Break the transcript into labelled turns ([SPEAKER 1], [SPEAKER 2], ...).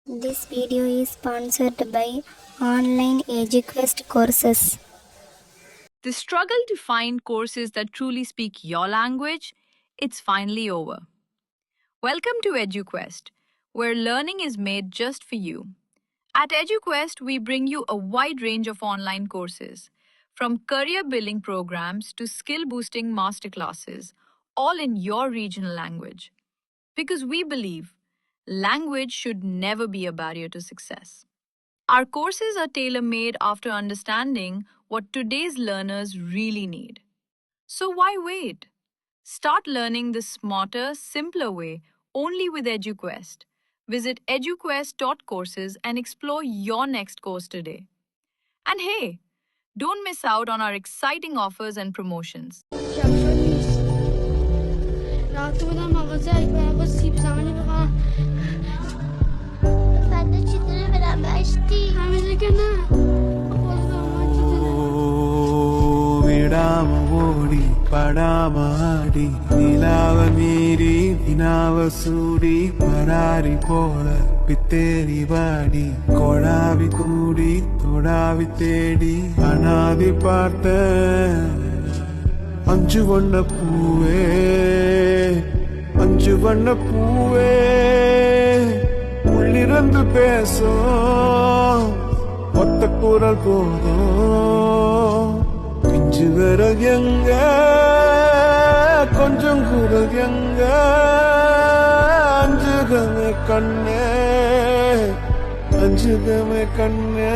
[SPEAKER 1] This video is sponsored by eonlineclass courses.
[SPEAKER 2] The struggle to find courses that truly speak your language, it's finally over. Welcome to EduQuest, where learning is made just for you. At EduQuest, we bring you a wide range of online courses, from career building programs to skill boosting masterclasses, all in your regional language. Because we believe language should never be a barrier to success. Our courses are tailor made after understanding what today's learners really need. So why wait? Start learning the smarter, simpler way only with EduQuest. Visit eduquest.courses and explore your next course today. And hey, don't miss out on our exciting offers and promotions.
[SPEAKER 3] விடாம ஓடி படாம ஆடி நிலாவ மீறி நினாவ சூடி பராரி போல பித்தேரி வாடி கொடாவி கூடி தொடாவி தேடி அனாதி பார்த்த அஞ்சு வண்ண பூவே அஞ்சு வண்ண பூவே உள்ளிருந்து பேசும் ஒத்த குரல் போதும் பிஞ்சு விரல் எங்க கொஞ்சம் குரல் எங்க அஞ்சுகமே கண்ணே அஞ்சுகமே கண்ணே